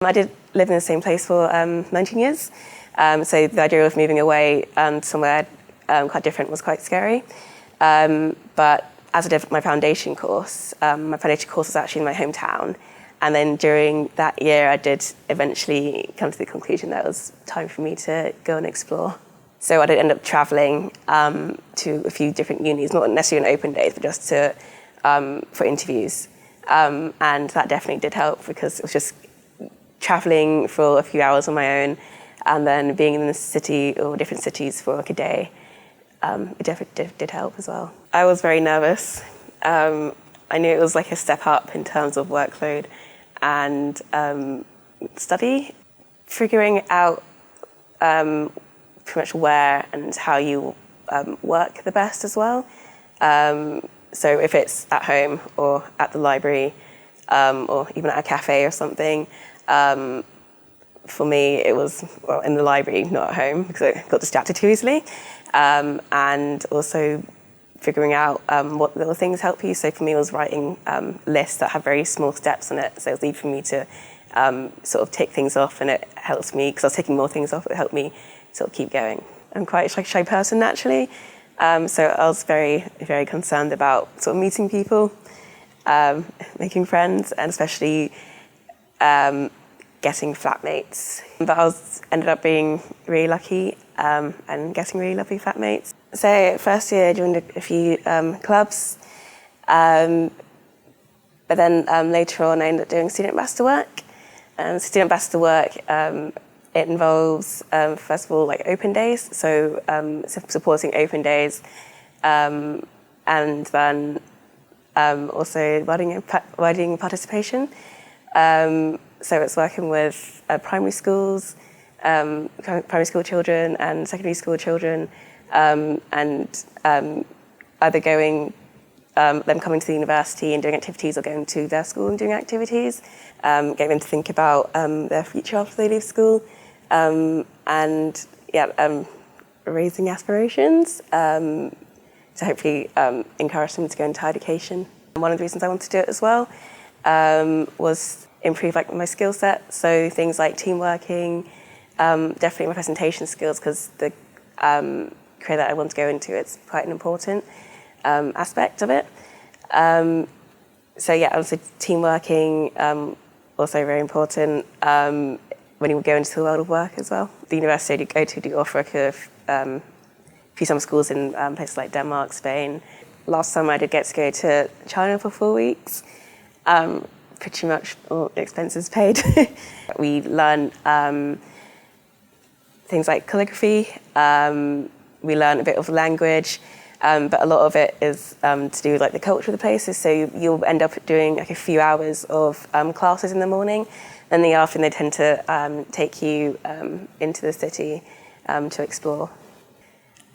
I did live in the same place for 19 years, so the idea of moving away somewhere quite different was quite scary. But as I did my foundation course was actually in my hometown, and then during that year I did eventually come to the conclusion that it was time for me to go and explore. So I did end up travelling to a few different unis, not necessarily on open days, but just to for interviews. And that definitely did help, because it was just travelling for a few hours on my own and then being in the city or different cities for like a day. It definitely did help as well. I was very nervous. I knew it was like a step up in terms of workload and study. Figuring out pretty much where and how you work the best as well. So if it's at home or at the library or even at a cafe or something, for me it was in the library, not at home, because I got distracted too easily. And also figuring out what little things help you. So for me it was writing lists that have very small steps on it. So it's easy for me to sort of tick things off, and it helps me, because I was taking more things off, it helped me sort of keep going. I'm quite a shy person naturally, so I was very, very concerned about sort of meeting people, making friends, and especially getting flatmates. But I ended up being really lucky and getting really lovely flatmates. So first year I joined a few clubs, but then later on I ended up doing student ambassador work. Student ambassador work, it involves, first of all, like open days, so supporting open days, and then also widening participation. So it's working with primary schools, primary school children and secondary school children, and either them coming to the university and doing activities, or going to their school and doing activities, getting them to think about their future after they leave school, and raising aspirations to hopefully encourage them to go into higher education. One of the reasons I wanted to do it as well was improve my skill set, so things like team working, definitely my presentation skills, because the career that I want to go into, it's quite an important aspect of it. Also team working, also very important when you go into the world of work as well. The university I go to do offer a few summer schools in places like Denmark, Spain. Last summer I did get to go to China for 4 weeks. Pretty much all expenses paid. We learn things like calligraphy. We learn a bit of language. But a lot of it is to do with the culture of the places. So you'll end up doing a few hours of classes in the morning, and in the afternoon they tend to take you into the city to explore.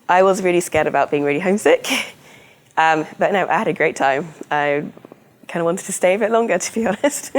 I was really scared about being really homesick, but no, I had a great time. I kind of wanted to stay a bit longer, to be honest.